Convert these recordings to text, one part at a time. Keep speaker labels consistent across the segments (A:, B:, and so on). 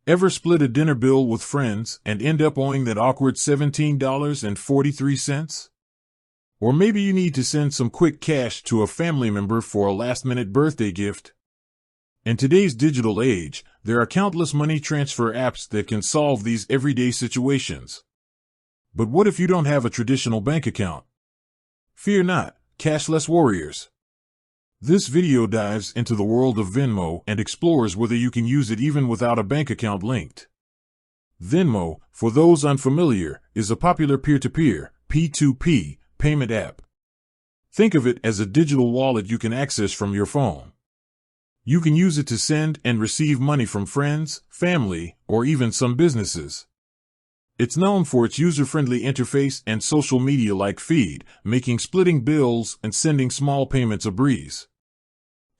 A: Ever split a dinner bill with friends and end up owing that awkward $17.43? Or maybe you need to send some quick cash to a family member for a last-minute birthday gift. In today's digital age, there are countless money transfer apps that can solve these everyday situations. But what if you don't have a traditional bank account? Fear not, cashless warriors. This video dives into the world of Venmo and explores whether you can use it even without a bank account linked. Venmo, for those unfamiliar, is a popular peer-to-peer, P2P, payment app. Think of it as a digital wallet you can access from your phone. You can use it to send and receive money from friends, family, or even some businesses. It's known for its user-friendly interface and social media-like feed, making splitting bills and sending small payments a breeze.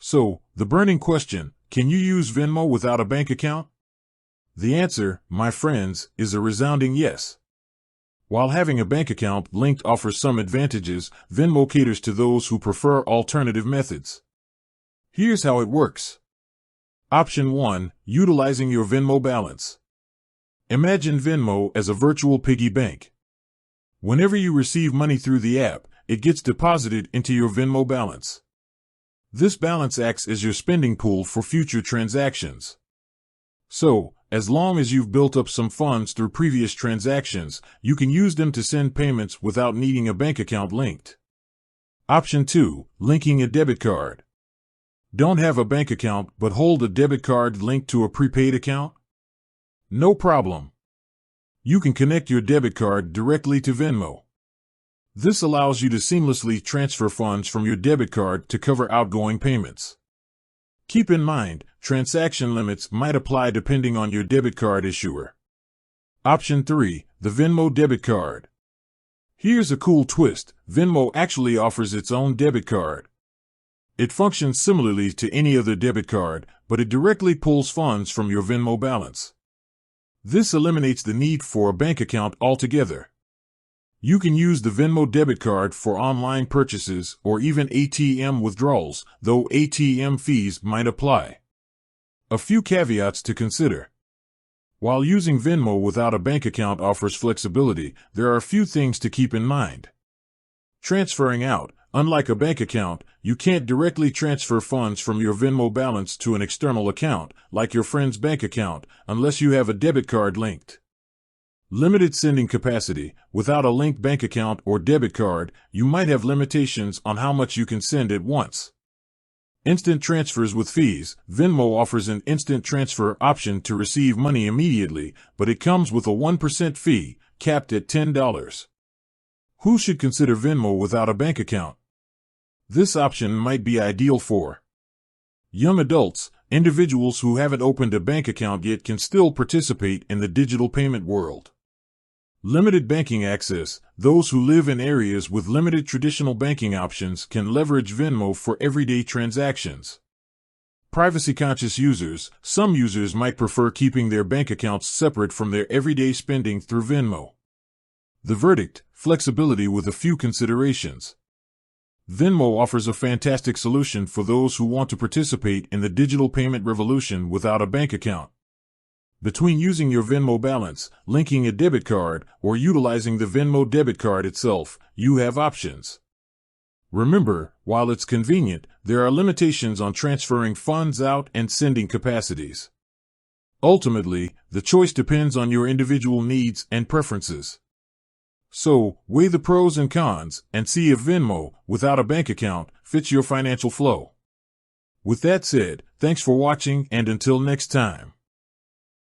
A: So, the burning question, can you use Venmo without a bank account? The answer, my friends, is a resounding yes. While having a bank account linked offers some advantages, Venmo caters to those who prefer alternative methods. Here's how it works. Option 1. Utilizing your Venmo balance. Imagine Venmo as a virtual piggy bank. Whenever you receive money through the app, it gets deposited into your Venmo balance. This balance acts as your spending pool for future transactions. So, as long as you've built up some funds through previous transactions, you can use them to send payments without needing a bank account linked. Option 2. Linking a debit card. Don't have a bank account but hold a debit card linked to a prepaid account? No problem. You can connect your debit card directly to Venmo. This allows you to seamlessly transfer funds from your debit card to cover outgoing payments. Keep in mind, transaction limits might apply depending on your debit card issuer. Option 3. The Venmo debit card. Here's a cool twist. Venmo actually offers its own debit card. It functions similarly to any other debit card, but it directly pulls funds from your Venmo balance. This eliminates the need for a bank account altogether. You can use the Venmo debit card for online purchases or even ATM withdrawals, though ATM fees might apply. A few caveats to consider. While using Venmo without a bank account offers flexibility, there are a few things to keep in mind. Transferring out. Unlike a bank account, you can't directly transfer funds from your Venmo balance to an external account, like your friend's bank account, unless you have a debit card linked. Limited sending capacity. Without a linked bank account or debit card, you might have limitations on how much you can send at once. Instant transfers with fees. Venmo offers an instant transfer option to receive money immediately, but it comes with a 1% fee, capped at $10. Who should consider Venmo without a bank account? This option might be ideal for young adults. Individuals who haven't opened a bank account yet can still participate in the digital payment world. Limited banking access. Those who live in areas with limited traditional banking options can leverage Venmo for everyday transactions. Privacy-conscious users. Some users might prefer keeping their bank accounts separate from their everyday spending through Venmo. The verdict: flexibility with a few considerations. Venmo offers a fantastic solution for those who want to participate in the digital payment revolution without a bank account. Between using your Venmo balance, linking a debit card, or utilizing the Venmo debit card itself, you have options. Remember, while it's convenient, there are limitations on transferring funds out and sending capacities. Ultimately, the choice depends on your individual needs and preferences. So, weigh the pros and cons, and see if Venmo, without a bank account, fits your financial flow. With that said, thanks for watching, and until next time.